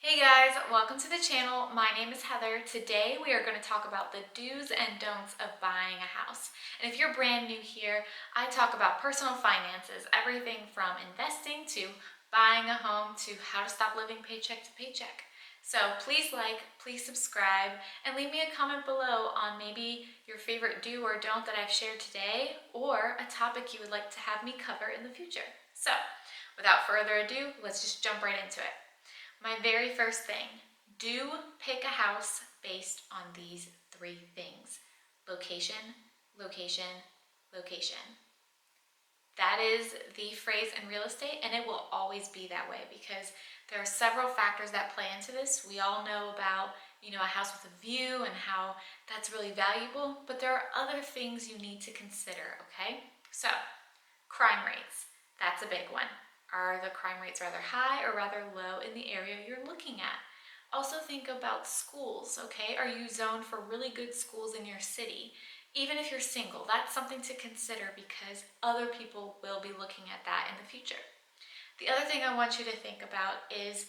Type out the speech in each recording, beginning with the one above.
Hey guys, welcome to the channel. My name is Heather. Today we are going to talk about the do's and don'ts of buying a house. And if you're brand new here, I talk about personal finances, everything from investing to buying a home to how to stop living paycheck to paycheck. So please subscribe, and leave me a comment below on maybe your favorite do or don't that I've shared today, or a topic you would like to have me cover in the future. So without further ado, let's just jump right into it. My very first thing, do pick a house based on these three things: location, location, location. That is the phrase in real estate, and it will always be that way because there are several factors that play into this. We all know about, a house with a view and how that's really valuable, but there are other things you need to consider, okay? So, crime rates, that's a big one. Are the crime rates rather high or rather low in the area you're looking at? Also think about schools, okay? Are you zoned for really good schools in your city? Even if you're single, that's something to consider because other people will be looking at that in the future. The other thing I want you to think about is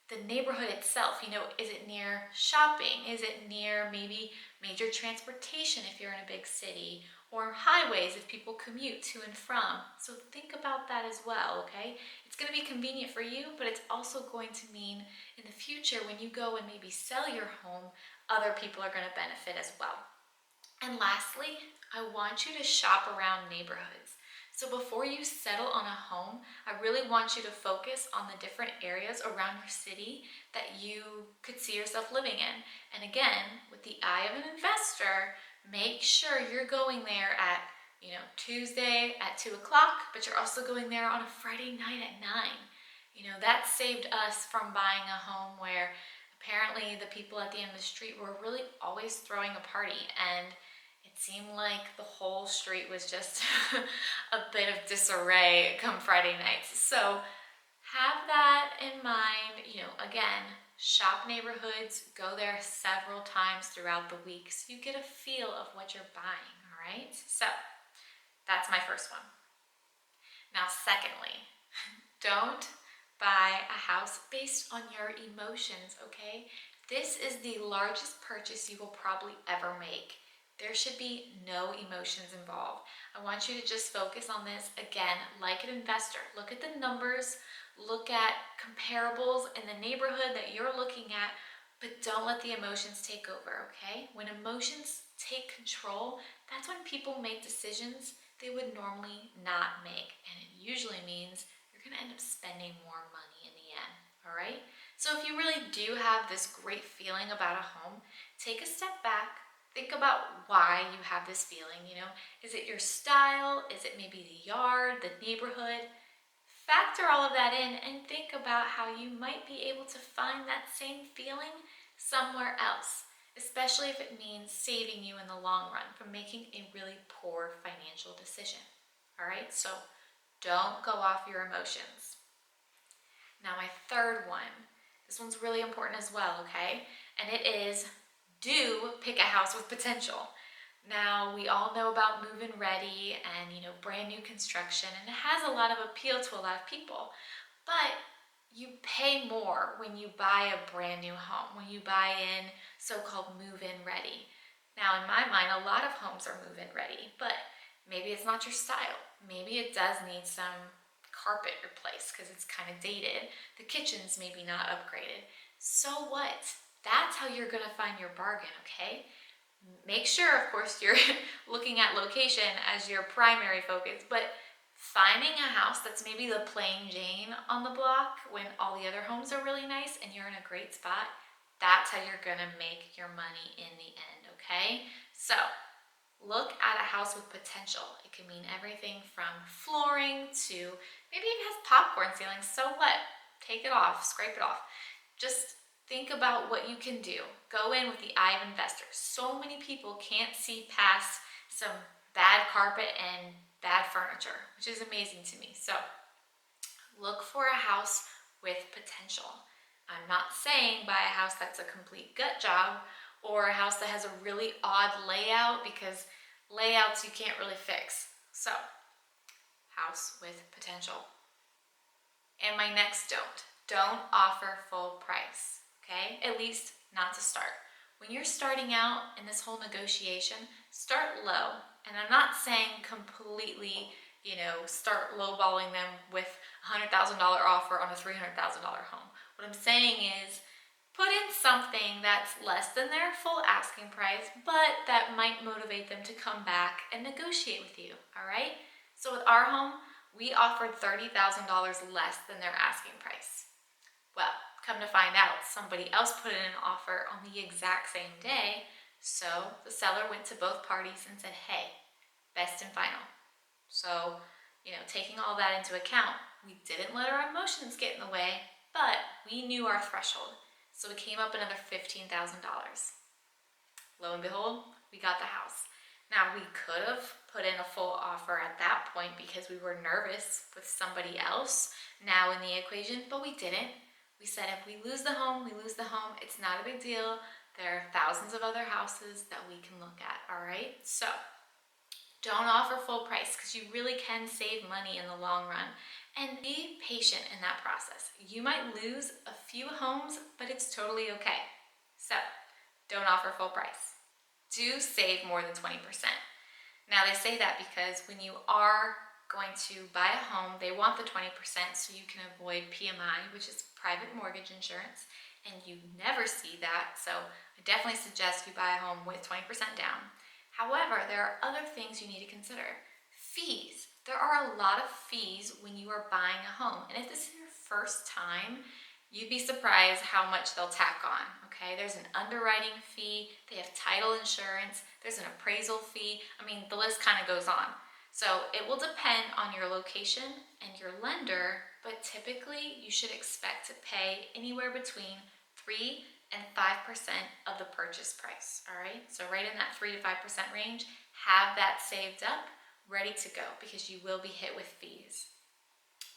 the neighborhood itself. Is it near shopping? Is it near maybe major transportation if you're in a big city? Or highways if people commute to and from? So think about that as well, okay? It's going to be convenient for you, but it's also going to mean in the future when you go and maybe sell your home, other people are going to benefit as well. And lastly, I want you to shop around neighborhoods. So before you settle on a home, I really want you to focus on the different areas around your city that you could see yourself living in. And again, with the eye of an investor, make sure you're going there at, Tuesday at 2 o'clock, but you're also going there on a Friday night at 9. That saved us from buying a home where apparently the people at the end of the street were really always throwing a party, and it seemed like the whole street was just a bit of disarray come Friday nights. So have that in mind. Again, shop neighborhoods, go there several times throughout the week so you get a feel of what you're buying, all right? So that's my first one. Now, secondly, don't buy a house based on your emotions, okay? This is the largest purchase you will probably ever make. There should be no emotions involved. I want you to just focus on this again, like an investor. Look at the numbers, look at comparables in the neighborhood that you're looking at, but don't let the emotions take over, okay? When emotions take control, that's when people make decisions they would normally not make, and it usually means you're going to end up spending more money in the end, all right? So if you really do have this great feeling about a home, take a step back, think about why you have this feeling. Is it your style? Is it maybe the yard, the neighborhood? Factor all of that in and think about how you might be able to find that same feeling somewhere else, especially if it means saving you in the long run from making a really poor financial decision. All right, so don't go off your emotions. Now, my third one, this one's really important as well, okay? And it is, do pick a house with potential. Now, we all know about move-in ready and, brand new construction, and it has a lot of appeal to a lot of people. But you pay more when you buy a brand new home, when you buy in so-called move-in ready. Now, in my mind, a lot of homes are move-in ready, but maybe it's not your style. Maybe it does need some carpet replaced because it's kind of dated. The kitchen's maybe not upgraded. So what? That's how you're going to find your bargain, okay? Make sure, of course, you're looking at location as your primary focus, but finding a house that's maybe the plain Jane on the block when all the other homes are really nice and you're in a great spot, that's how you're gonna make your money in the end, okay? So look at a house with potential. It can mean everything from flooring to maybe it has popcorn ceilings. So what? Take it off, scrape it off. Just think about what you can do. Go in with the eye of investors. So many people can't see past some bad carpet and bad furniture, which is amazing to me. So look for a house with potential. I'm not saying buy a house that's a complete gut job or a house that has a really odd layout, because layouts you can't really fix. So, house with potential. And my next don't offer full price. least not to start. When you're starting out in this whole negotiation, start low. And I'm not saying completely, start lowballing them with a $100,000 offer on a $300,000 home. What I'm saying is put in something that's less than their full asking price, but that might motivate them to come back and negotiate with you, all right? So with our home, we offered $30,000 less than their asking price. Well, come to find out, somebody else put in an offer on the exact same day, so the seller went to both parties and said, hey, best and final. So, taking all that into account, we didn't let our emotions get in the way, but we knew our threshold. So it came up another $15,000. Lo and behold, we got the house. Now, we could have put in a full offer at that point because we were nervous with somebody else now in the equation, but we didn't. We said if we lose the home, we lose the home. It's not a big deal. There are thousands of other houses that we can look at, all right? So don't offer full price because you really can save money in the long run. And be patient in that process. You might lose a few homes, but it's totally okay. So don't offer full price. Do save more than 20%. Now they say that because when you are going to buy a home, they want the 20% so you can avoid PMI, which is private mortgage insurance, and you never see that. So I definitely suggest you buy a home with 20% down. However, there are other things you need to consider. Fees. There are a lot of fees when you are buying a home. And if this is your first time, you'd be surprised how much they'll tack on, okay? There's an underwriting fee, they have title insurance, there's an appraisal fee. I mean, the list kind of goes on. So it will depend on your location and your lender, but typically you should expect to pay anywhere between 3 and 5% of the purchase price, all right? So right in that 3 to 5% range, have that saved up, ready to go, because you will be hit with fees.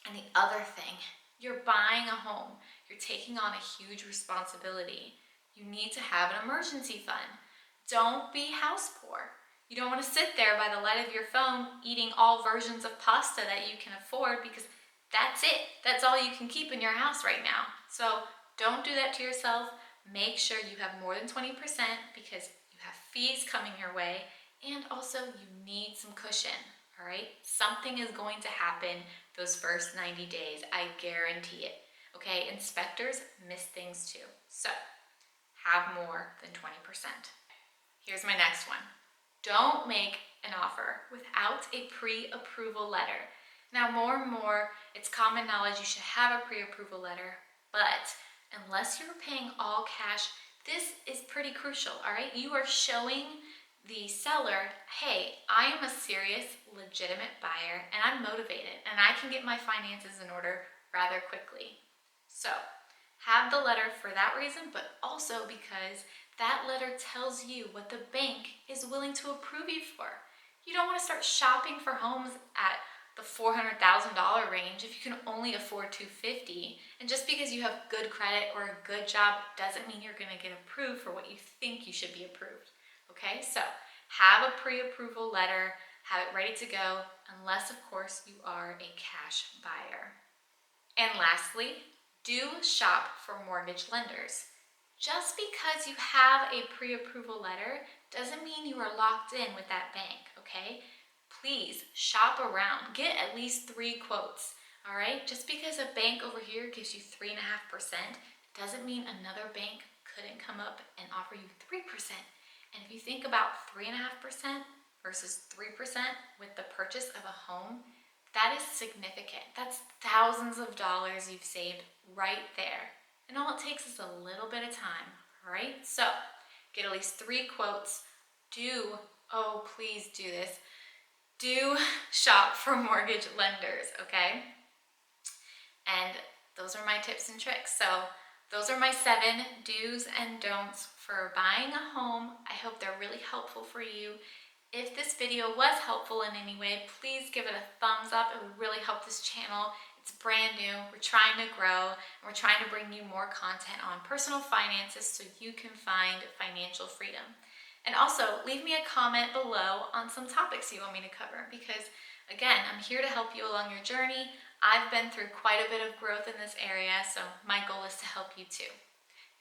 And the other thing, you're buying a home, you're taking on a huge responsibility. You need to have an emergency fund. Don't be house poor. You don't want to sit there by the light of your phone eating all versions of pasta that you can afford because that's it. That's all you can keep in your house right now. So don't do that to yourself. Make sure you have more than 20% because you have fees coming your way. And also, you need some cushion, all right? Something is going to happen those first 90 days. I guarantee it, okay? Inspectors miss things too. So, have more than 20%. Here's my next one. Don't make an offer without a pre-approval letter. Now, more and more, it's common knowledge you should have a pre-approval letter, but unless you're paying all cash, this is pretty crucial, all right? You are showing the seller, hey, I am a serious, legitimate buyer and I'm motivated and I can get my finances in order rather quickly. So have the letter for that reason, but also because that letter tells you what the bank is willing to approve you for. You don't want to start shopping for homes at the $400,000 range if you can only afford $250,000. And just because you have good credit or a good job doesn't mean you're going to get approved for what you think you should be approved. Okay, so have a pre-approval letter, have it ready to go, unless of course you are a cash buyer. And lastly, do shop for mortgage lenders. Just because you have a pre-approval letter doesn't mean you are locked in with that bank, okay? Please shop around, get at least 3 quotes, all right? Just because a bank over here gives you 3.5% doesn't mean another bank couldn't come up and offer you 3%. And if you think about 3.5% versus 3% with the purchase of a home, that is significant. That's thousands of dollars you've saved right there. And all it takes is a little bit of time, all right? So get at least 3 quotes. Please do this. Do shop for mortgage lenders, okay? And those are my tips and tricks. So those are my 7 do's and don'ts for buying a home. I hope they're really helpful for you. If this video was helpful in any way, please give it a thumbs up. It would really help this channel. It's brand new. We're trying to grow, and we're trying to bring you more content on personal finances so you can find financial freedom. And also, leave me a comment below on some topics you want me to cover because, again, I'm here to help you along your journey. I've been through quite a bit of growth in this area, so my goal is to help you too.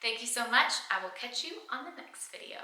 Thank you so much. I will catch you on the next video.